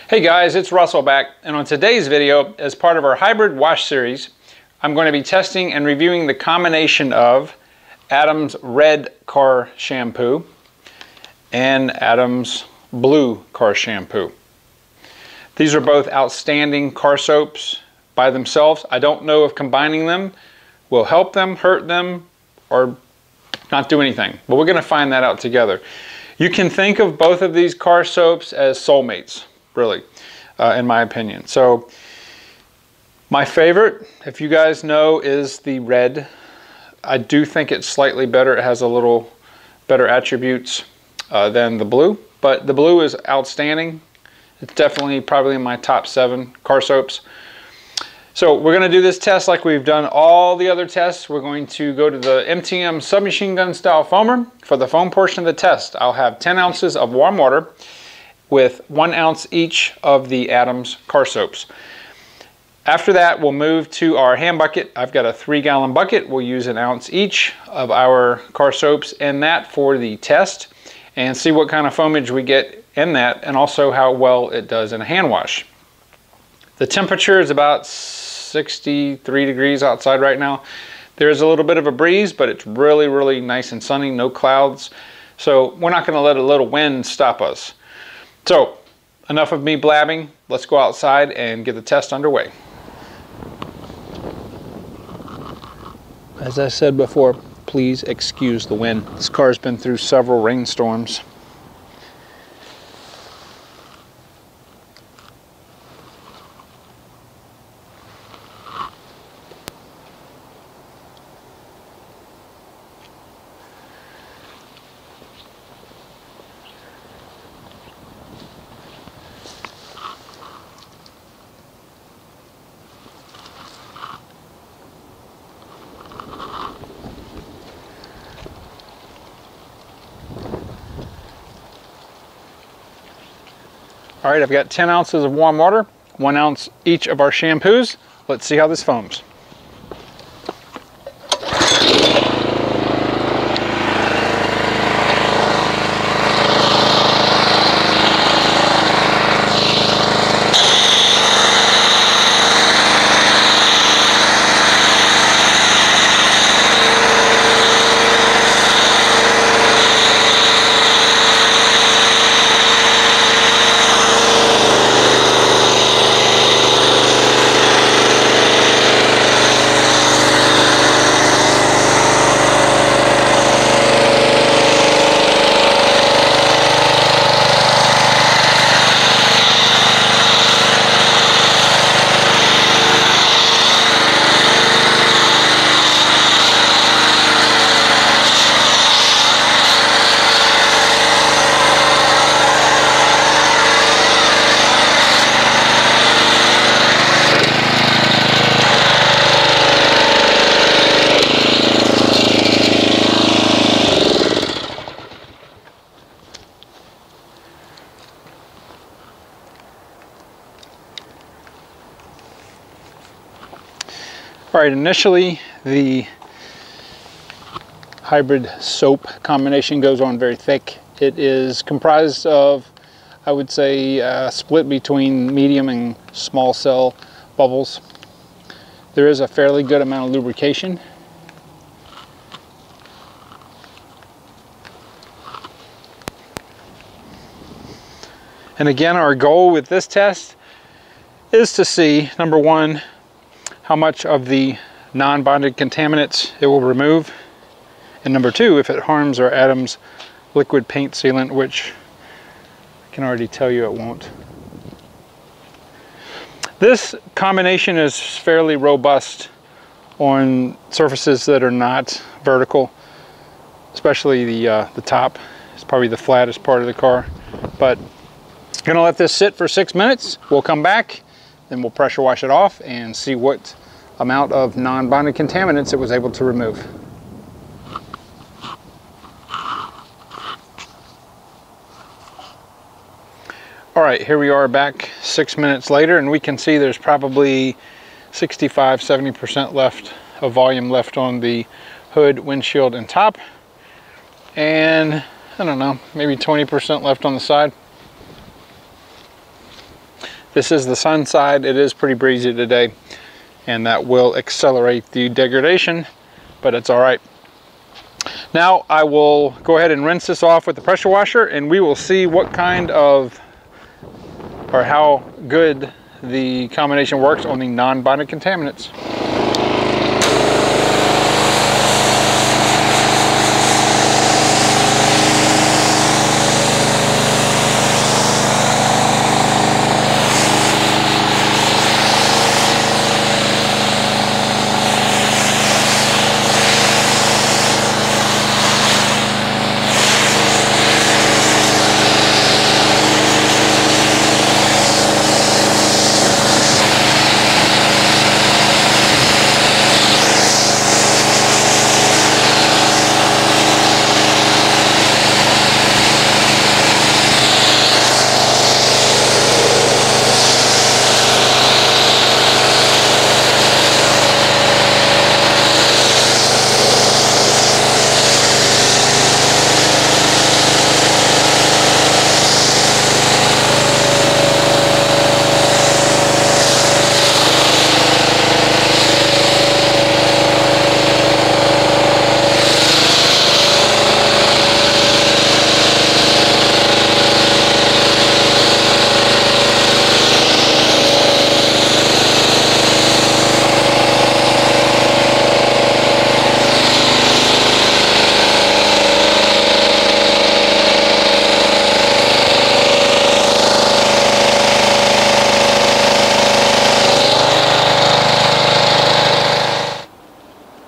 Hey guys, it's Russell back, and on today's video, as part of our hybrid wash series, I'm going to be testing and reviewing the combination of Adam's red car shampoo and Adam's blue car shampoo. These are both outstanding car soaps by themselves. I don't know if combining them will help them, hurt them, or not do anything, but we're going to find that out together. You can think of both of these car soaps as soulmates, really, in my opinion. So my favorite, if you guys know, is the red. I do think it's slightly better. It has a little better attributes than the blue, but the blue is outstanding. It's definitely probably in my top 7 car soaps. So we're going to do this test like we've done all the other tests. We're going to go to the MTM submachine gun style foamer. For the foam portion of the test, I'll have 10 ounces of warm water with 1 ounce each of the Adam's car soaps. After that, we'll move to our hand bucket. I've got a 3-gallon bucket. We'll use 1 ounce each of our car soaps in that for the test and see what kind of foamage we get in that, and also how well it does in a hand wash. The temperature is about 63 degrees outside right now. There is a little bit of a breeze, but it's really, really nice and sunny, no clouds. So we're not going to let a little wind stop us. So enough of me blabbing. Let's go outside and get the test underway. As I said before, please excuse the wind. This car's been through several rainstorms. All right, I've got 10 ounces of warm water, 1 ounce each of our shampoos. Let's see how this foams. All right, initially the hybrid soap combination goes on very thick. It is comprised of, I would say, split between medium and small cell bubbles. There is a fairly good amount of lubrication. And again, our goal with this test is to see, number one, how much of the non-bonded contaminants it will remove, and number two, if it harms our Adam's liquid paint sealant, which I can already tell you it won't. This combination is fairly robust on surfaces that are not vertical, especially the top. It's probably the flattest part of the car, but I'm gonna let this sit for 6 minutes. We'll come back, then we'll pressure wash it off and see what amount of non-bonded contaminants it was able to remove. All right, here we are back 6 minutes later, and we can see there's probably 65–70% left of volume left on the hood, windshield, and top. And I don't know, maybe 20% left on the side. This is the sun side. It is pretty breezy today, and that will accelerate the degradation, but it's all right. Now I will go ahead and rinse this off with the pressure washer, and we will see what kind of, or how good the combination works on the non-bonded contaminants.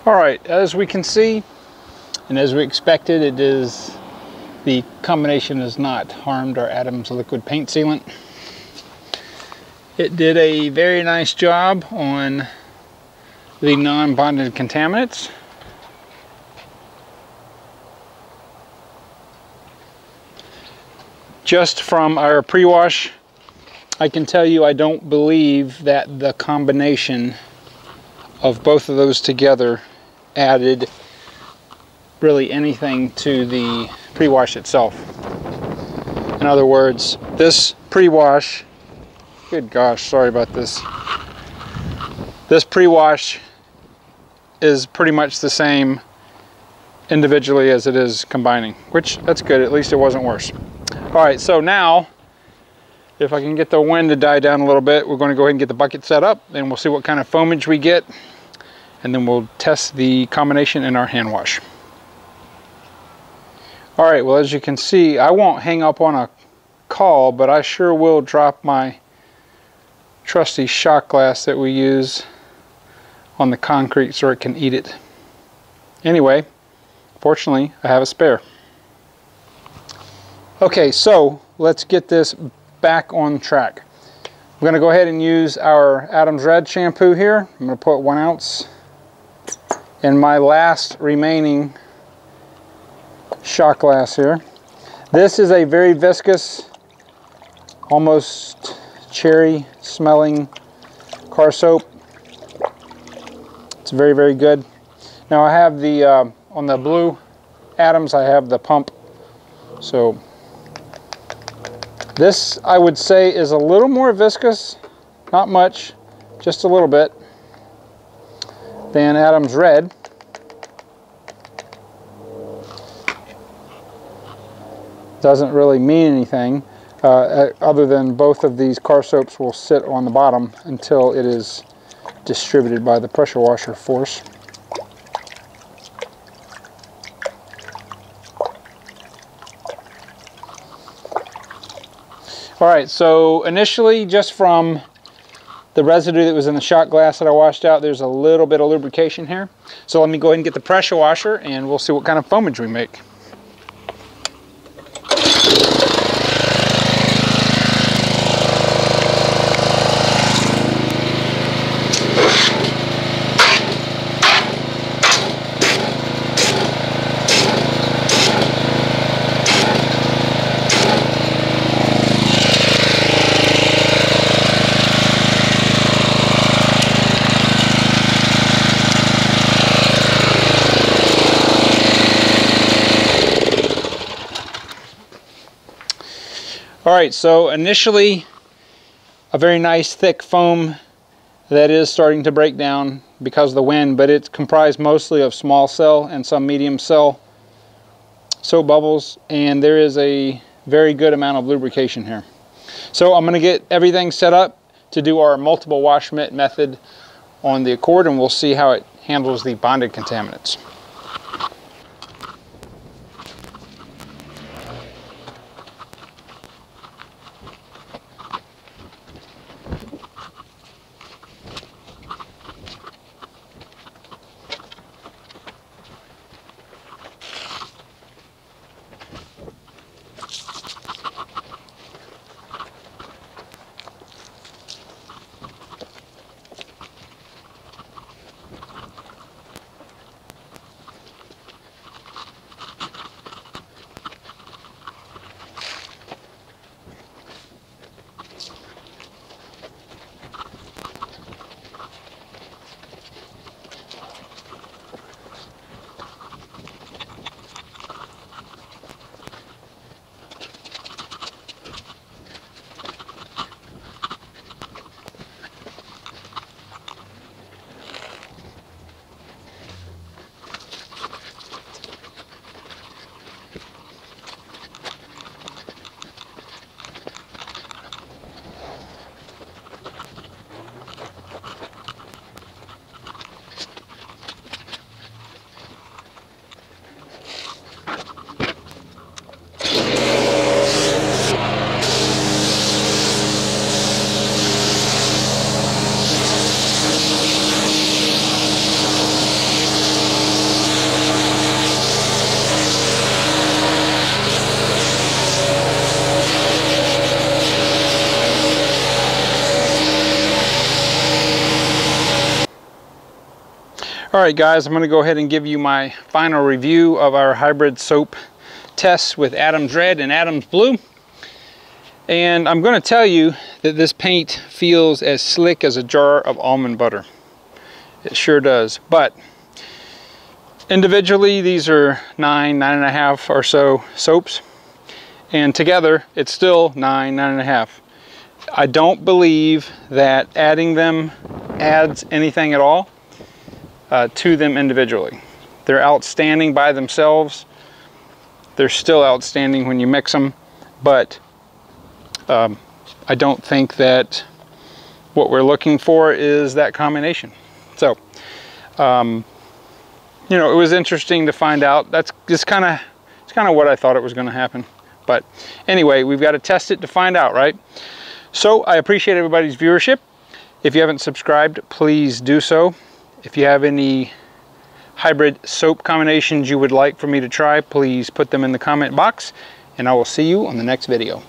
All right, as we can see, and as we expected, the combination has not harmed our Adams liquid paint sealant. It did a very nice job on the non-bonded contaminants. Just from our pre-wash, I can tell you I don't believe that the combination of both of those together added really anything to the pre-wash itself. In other words, this pre-wash, good gosh, sorry about this. This pre-wash is pretty much the same individually as it is combining, which that's good, at least it wasn't worse. All right, so now, if I can get the wind to die down a little bit, we're going to go ahead and get the bucket set up, and we'll see what kind of foamage we get, and then we'll test the combination in our hand wash. All right, well, as you can see, I won't hang up on a call, but I sure will drop my trusty shot glass that we use on the concrete so it can eat it. Anyway, fortunately, I have a spare. Okay, so let's get this back on track. I'm going to go ahead and use our Adams Red shampoo here. I'm going to put 1 ounce in my last remaining shot glass here. This is a very viscous, almost cherry smelling car soap. It's very, very good. Now I have the, on the blue Adams, I have the pump. So this, I would say, is a little more viscous, not much, just a little bit, than Adams Red. Doesn't really mean anything other than both of these car soaps will sit on the bottom until it is distributed by the pressure washer force. All right, so initially, just from the residue that was in the shot glass that I washed out, there's a little bit of lubrication here. So let me go ahead and get the pressure washer and we'll see what kind of foamage we make. All right, so initially a very nice thick foam that is starting to break down because of the wind, but it's comprised mostly of small cell and some medium cell soap bubbles, and there is a very good amount of lubrication here. So I'm going to get everything set up to do our multiple wash mitt method on the Accord, and we'll see how it handles the bonded contaminants. Alright guys, I'm going to go ahead and give you my final review of our hybrid soap tests with Adams Red and Adams Blue. And I'm going to tell you that this paint feels as slick as a jar of almond butter. It sure does. But individually these are 9.5 or so soaps. And together it's still 9.5. I don't believe that adding them adds anything at all to them individually. They're outstanding by themselves. They're still outstanding when you mix them, but I don't think that what we're looking for is that combination. So, you know, it was interesting to find out. That's just kind of what I thought it was going to happen. But anyway, we've got to test it to find out, right? So I appreciate everybody's viewership. If you haven't subscribed, please do so. If you have any hybrid soap combinations you would like for me to try, please put them in the comment box, and I will see you on the next video.